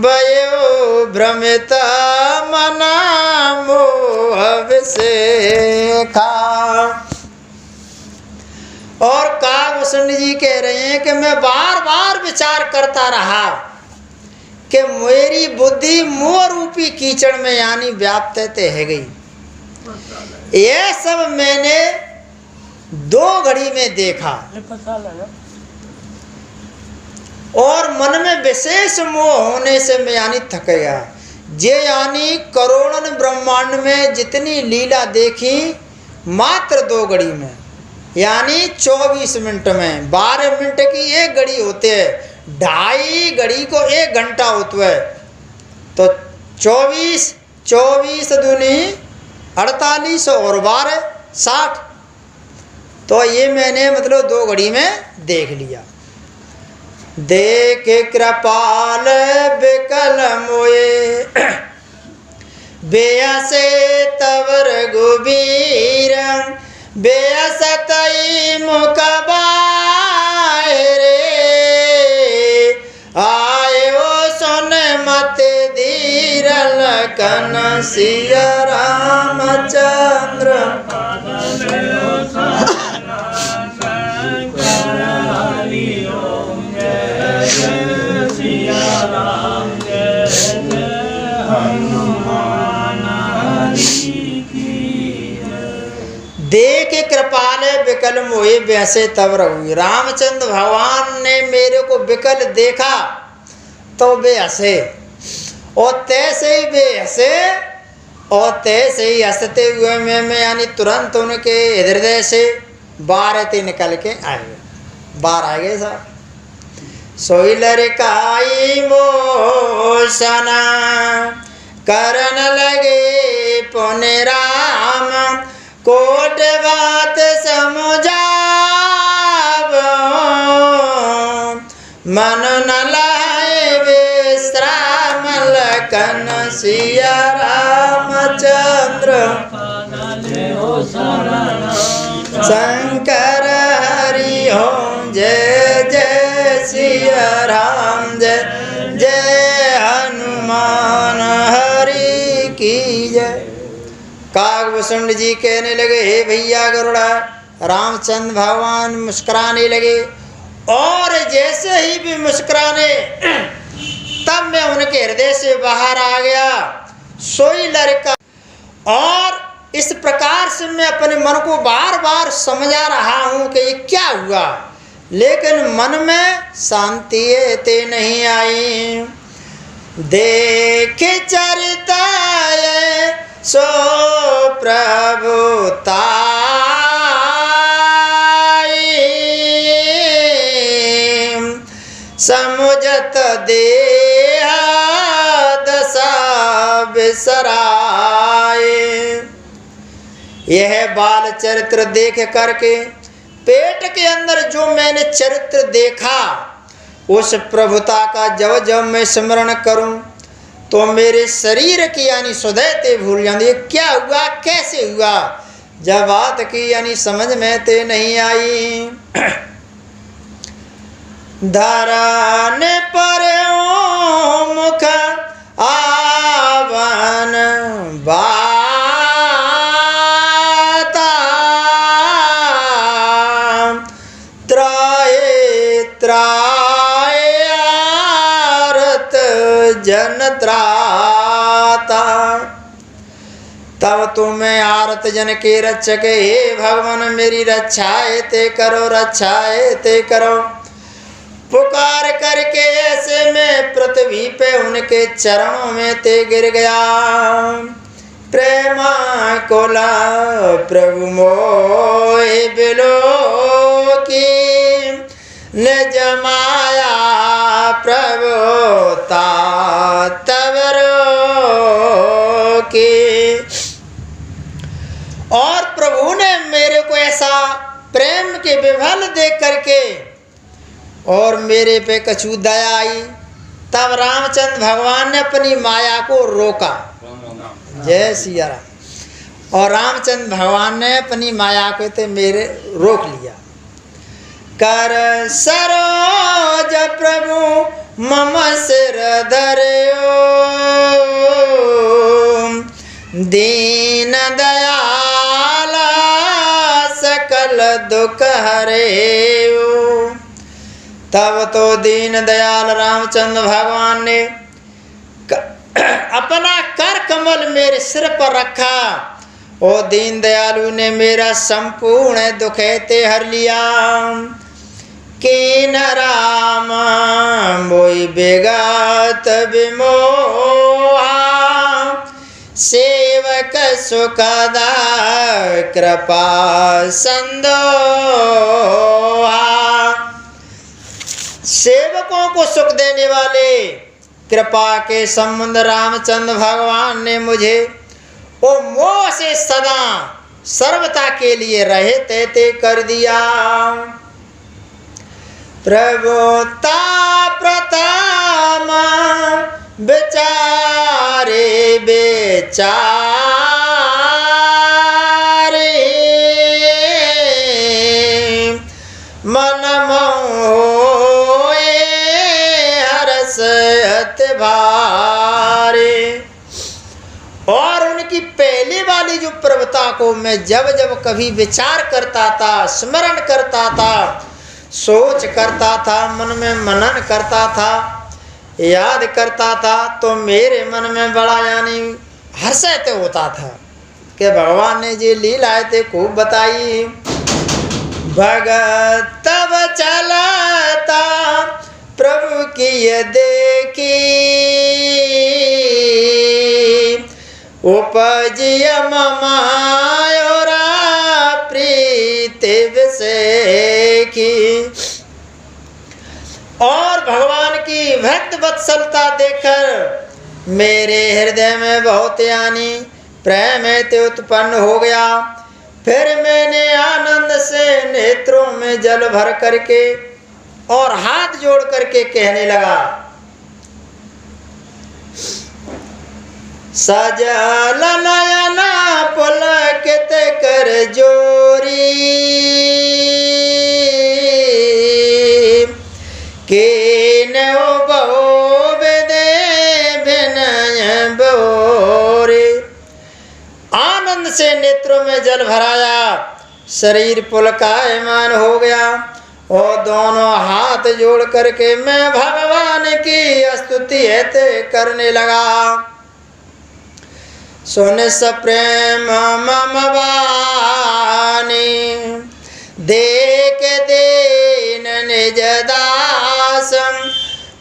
[SPEAKER 1] भयो भ्रमित मना मोह विसेखा। और कागभूषण जी कह रहे हैं कि मैं बार बार विचार करता रहा कि मेरी बुद्धि मोह रूपी कीचड़ में यानी व्याप्त है गई। ये सब मैंने 2 घड़ी में देखा और मन में विशेष मोह होने से मैं यानी थक गया। जे यानी करोड़न ब्रह्मांड में जितनी लीला देखी मात्र 2 घड़ी में, यानी 24 मिनट में। 12 मिनट की 1 घड़ी होते है, 2.5 घड़ी को 1 घंटा होता है, तो 24 दूनी 48 और 12 60। तो ये मैंने मतलब 2 घड़ी में देख लिया। देख कृपाल बिकल मोए बेयसे तवर गुबीर बेयसतई मुकबारे आयो सुन मत धीर लखन सिया रामचंद्र। देख कृपाल विकल मोहे वैसे तब रघु। रामचंद्र भगवान ने मेरे को विकल देखा तो वे हंसे, और तैसे ही वे हंसे, और तैसे ही हंसते हुए मैं यानी तुरंत उनके हृदय से 12 निकल के आए, 12 आ गए साहब। सोई लड़काई मोसना करन लगे पुण्य राम कोट बात समझाव मन न लाए विश्राम लखन सिया रामचंद्र शंकर हरि ओम जय जय सिया राम जय जय हनुमान हरि की जय। कागभूषण जी कहने लगे, हे भैया गरुड़ा। रामचंद्र भगवान मुस्कुराने लगे, और जैसे ही भी मुस्कुराने तब मैं उनके हृदय से बाहर आ गया। सोई लड़का। और इस प्रकार से मैं अपने मन को बार बार समझा रहा हूँ कि ये क्या हुआ, लेकिन मन में शांति ते नहीं आई। देख चरिता सो प्रभु ताई समुझत देह दशा बिसराए। यह बाल चरित्र देख करके पेट के अंदर जो मैंने चरित्र देखा, उस प्रभुता का जब जब मैं स्मरण करूं तो मेरे शरीर की यानी सुधयते भूल जाती। क्या हुआ, कैसे हुआ, जब बात की यानी समझ में ते नहीं आई। धरान पर मुख आवन बाता, त्राए त्राए आरत जन त्राता। तब तुम्हें आरत जन के रक्षक हे भगवान मेरी रक्षाए ते करो, रक्षाए ते करो। पुकार करके ऐसे में पृथ्वी पे उनके चरणों में ते गिर गया। प्रेमा कोला प्रभु मोहि बिलो की निज माया प्रभु तातवरो की। और प्रभु ने मेरे को ऐसा प्रेम के विभल देख करके और मेरे पे कछु दया आई। तब रामचंद्र भगवान ने अपनी माया को रोका। जय सिया राम। और रामचंद्र भगवान ने अपनी माया को ते मेरे रोक लिया। कर सरोज प्रभु मम सिर धर्यो, दीन दयाला सकल दुख हरेयो। तब तो दीन दयाल रामचंद्र भगवान ने अपना कर कमल मेरे सिर पर रखा। ओ दीन दयालु ने मेरा संपूर्ण दुख ते हर लिया। कीन राम मोई बेगात विमोहा, सेवक सुखदा कृपा संदोहा। सेवकों को सुख देने वाले कृपा के संबंध रामचंद्र भगवान ने मुझे ओ मोह से सदा सर्वता के लिए रहित ते कर दिया। प्रभुता प्रथम बेचारे बेचारे, मन मोहे हरस अति भारे। और उनकी पहले वाली जो प्रभुता को मैं जब जब कभी विचार करता था, स्मरण करता था, सोच करता था, मन में मनन करता था, याद करता था, तो मेरे मन में बड़ा यानी हर्षित होता था कि भगवान ने जो लीलाएं थे खूब बताई। भगत तब चलता प्रभु की ये देखी, उपजिय ममायोरा प्रीति विषेकी। और भगवान की भक्त वत्सलता देखकर मेरे हृदय में बहुत यानी प्रेम ते उत्पन्न हो गया। फिर मैंने आनंद से नेत्रों में जल भर करके और हाथ जोड़ करके कहने लगा, सजल नयना पुलकित कर जोरी, कीन बहु विदे विनय बोरे। आनंद से नेत्रों में जल भराया, शरीर पुलकायमान हो गया और दोनों हाथ जोड़ करके मैं भगवान की स्तुति करने लगा। सुन सप्रेम मम वाणी, देख दीन निज दासम,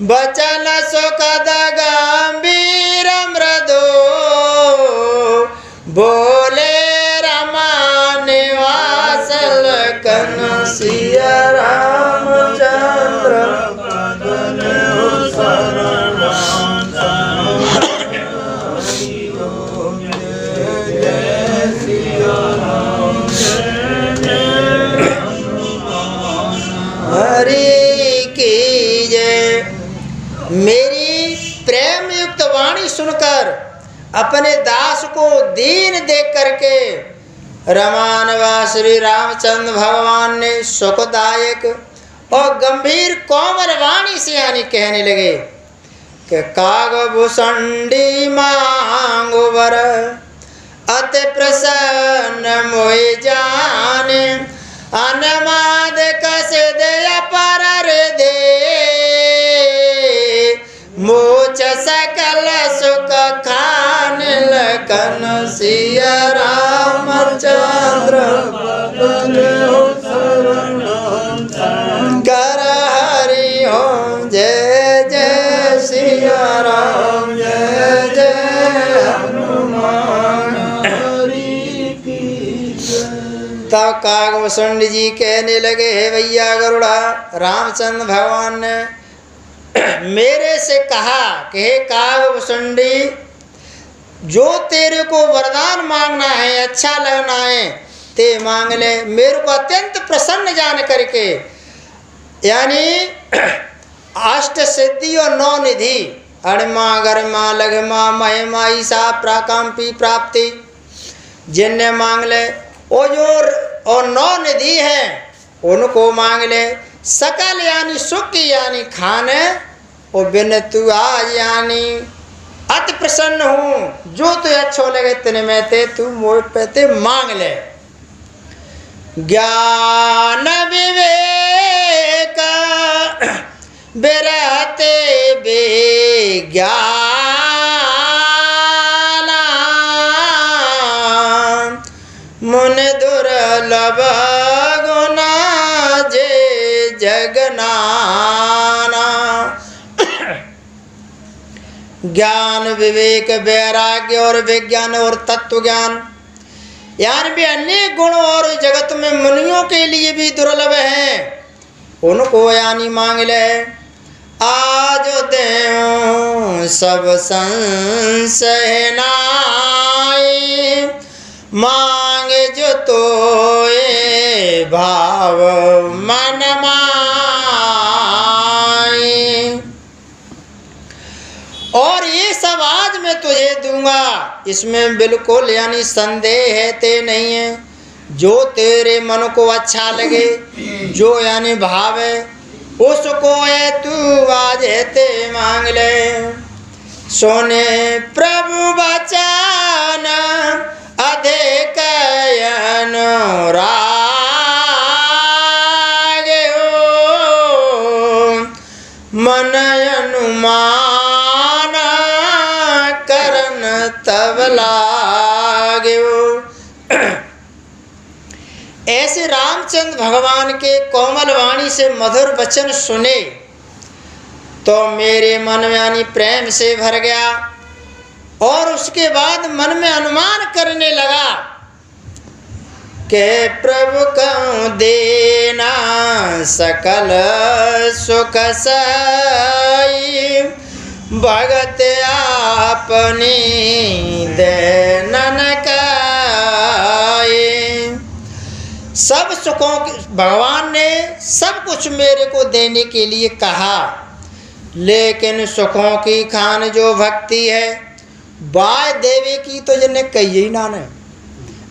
[SPEAKER 1] बचन सुखद गंभीर मृदु, बोले रमा निवास लखन सिया रामचंद्र। मेरी प्रेम युक्त वाणी सुनकर अपने दास को दीन देख करके रमानवा श्री रामचंद्र भगवान ने सुखदायक और गंभीर कोमल वाणी से यानी कहने लगे कि कागभूषणी मांगो वर अति प्रसन्न मोहि जाने अनमाद कस दया पर दे मोच सकल सुख खान लखन सिया रामचंद्र कर हरि ओम जय जय सिया राम जय जय हनुमान हरि की जय। तब कागभूषणी जी कहने लगे, हे भैया गरुड़ा, रामचंद्र भगवान ने मेरे से कहा कि हे कागभूषणी, जो तेरे को वरदान मांगना है, अच्छा लगना है, ते मांग ले। मेरे को अत्यंत प्रसन्न जान करके यानी अष्ट सिद्धि और 9 निधि अणिमा गरिमा लघिमा महिमा ईसा प्राकांपी प्राप्ति जिन्हें मांग ले, वो जो और 9 निधि है उनको मांग ले। सकल यानी सुख यानी खाने और बिन तू आज यानी अति प्रसन्न हूँ, जो तुझे अच्छो लगे तेने में ते तू मोह पे मांग ले। ज्ञान विवेक बिरहते बेज्ञान मुन दुर्लभ गुना जे जगनाना। ज्ञान विवेक वैराग्य और विज्ञान और तत्व ज्ञान यानी भी अनेक गुण और जगत में मुनियों के लिए भी दुर्लभ हैं, उनको यानी मांग ले। आज देव सब संशय नाई मांग जो तो भाव मन माई, और ये सब आज मैं तुझे दूंगा, इसमें बिल्कुल यानी संदेह है ते नहीं है। जो तेरे मन को अच्छा लगे, जो यानी भाव है, उसको है तू आज है ते मांग ले। सोने प्रभु बचन अधिक अनुराग हो मन अनुमान करन तब लागे। ऐसे रामचंद्र भगवान के कोमल वाणी से मधुर वचन सुने तो मेरे मन में यानी प्रेम से भर गया, और उसके बाद मन में अनुमान करने लगा कि प्रभु कहूँ देना सकल सुख सई भगत आपनी देनन काई। सब सुखों भगवान ने सब कुछ मेरे को देने के लिए कहा, लेकिन सुखों की खान जो भक्ति है बाय देवे की तो जिन्हें कही ही ना ने।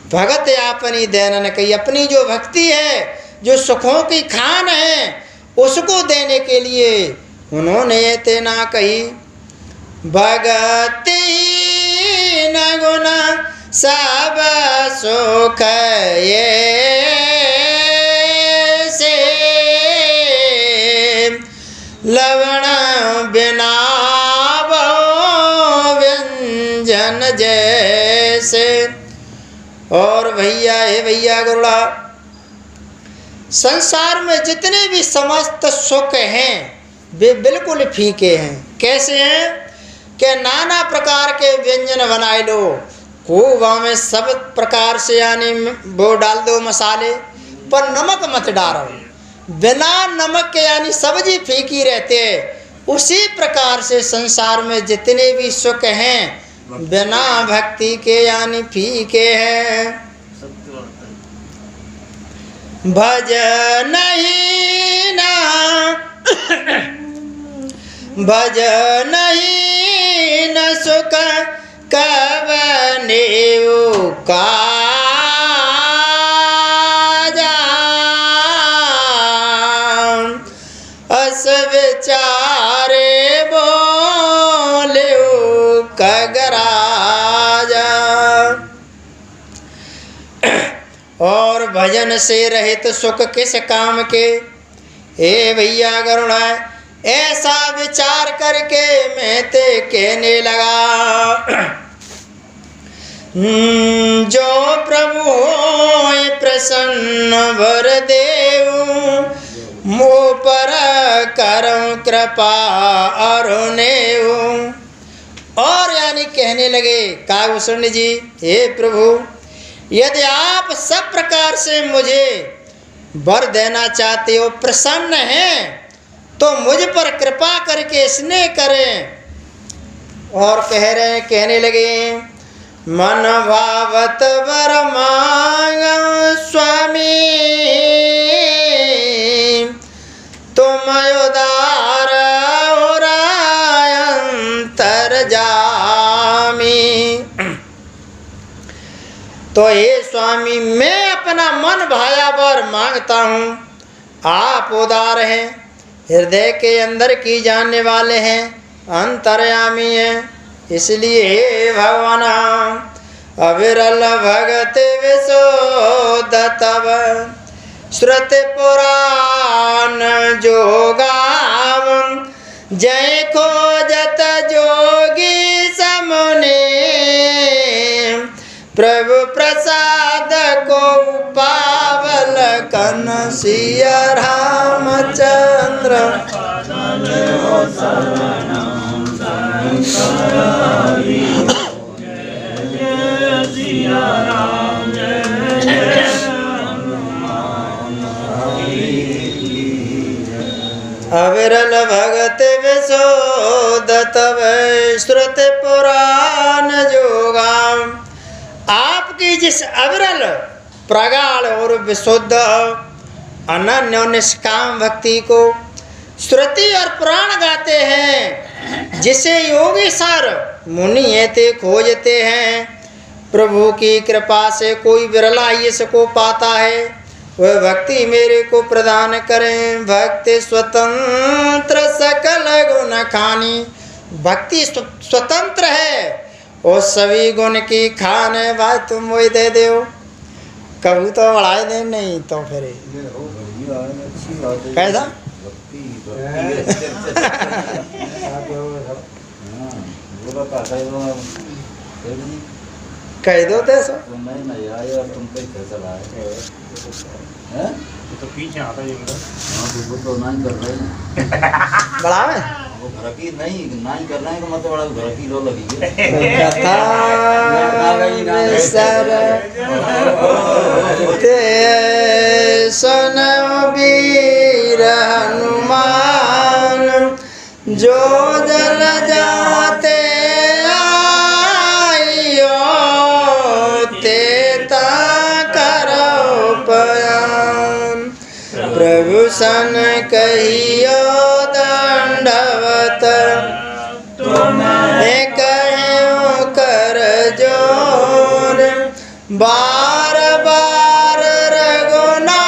[SPEAKER 1] भगत अपनी देनन कही, अपनी जो भक्ति है जो सुखों की खान है उसको देने के लिए उन्होंने ये तेना कही। भगति न गुना सब सुख ये से लवण बिना व्यंजन जैसे। और भैया हे भैया गरुड़ा, संसार में जितने भी समस्त सुख हैं वे बिल्कुल फीके हैं। कैसे हैं कि नाना प्रकार के व्यंजन बनाए लो, खूब में सब प्रकार से यानी वो डाल दो मसाले, पर नमक मत डालो। बिना नमक के यानी सब्जी फीकी रहते हैं। उसी प्रकार से संसार में जितने भी सुख हैं बिना भक्ति के यानी फीके हैं। भज नहीं ना भज नहीं न सुख कवने काजा अस विचारे बोले कगराजा। और भजन से रहित सुख किस काम के, हे भैया करुणा ऐसा विचार करके मैं ते कहने लगा। जो प्रभु होए प्रसन्न वर देव मुँह पर करम कृपा अरुणेव। और यानी कहने लगे कागभूषण जी, हे प्रभु यदि आप सब प्रकार से मुझे वर देना चाहते हो, प्रसन्न हैं, तो मुझ पर कृपा करके स्नेह करें। और कहने लगे मन भावत वर मांग स्वामी तुम उदार और अंतर जामी। तो हे स्वामी मैं अपना मन भाया वर मांगता हूँ, आप उदार हैं, हृदय के अंदर की जानने वाले हैं, अंतर्यामी हैं, इसलिए हे भगवान अविरल भगत विशोद तब श्रुति पुराण जो गाव जय खोजत जोगी समुने प्रभु प्रसाद को पावल कन सिया रामचंद्र। अविरल भगत विशोद तब श्रुति पुराण जोगाम। आपकी जिस अविरल प्रगाढ़ और विशुद्ध अनन्य निष्काम भक्ति को श्रुति और पुराण गाते हैं, जिसे योगी सर मुनि ऐते खोजते हैं, प्रभु की कृपा से कोई विरला इसको पाता है, वह भक्ति मेरे को प्रदान करें। भक्ति स्वतंत्र सकल गुण खानी, भक्ति स्वतंत्र है और सभी गुण की खान है। भाई तुम वही दे दो, कभी तो बढ़ाए दे, नहीं तो फिर कैसा कह दो तो
[SPEAKER 2] तो पीछे आता है
[SPEAKER 4] तो नहीं कर रहे
[SPEAKER 1] बढ़ावे
[SPEAKER 4] वो घर की नहीं कर रहे हैं, मतलब बड़ा घर की लो लगी है
[SPEAKER 1] सर ते सन वीर हनुमान जो जल जाते आइयो ते ता करो पयान। प्रभु सन कहियो दंडवत तुम्हें कहो कर जोर बार बार रघुनायक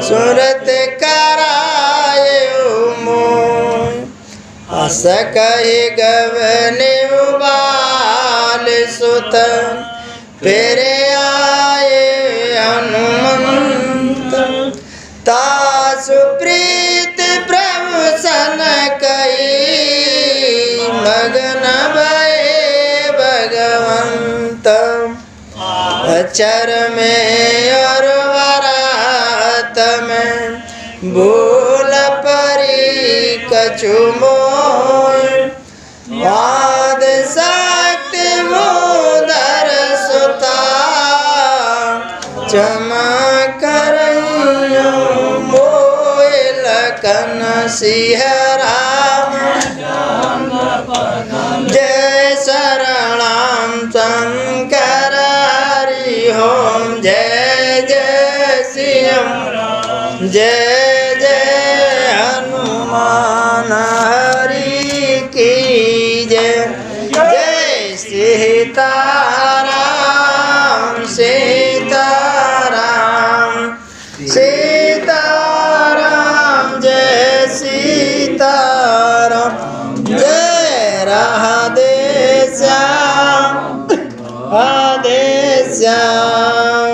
[SPEAKER 1] सुरत कराए मोय। अस कहे गवने उबाल सुत फेरे आए हनुमंत तासु प्रीत प्रभु सन कई मगन भय भगवंत। अचर में और वरात में भूल परी कछु मोय आद शक्ति मोदर सुता क्षमा करियो मोय लखन सिंह राम जय शरणाम शंकर हरि ओम जय जय सिंह जय जय सीताराम सीताराम सीताराम जय सीताराम जय राधे श्याम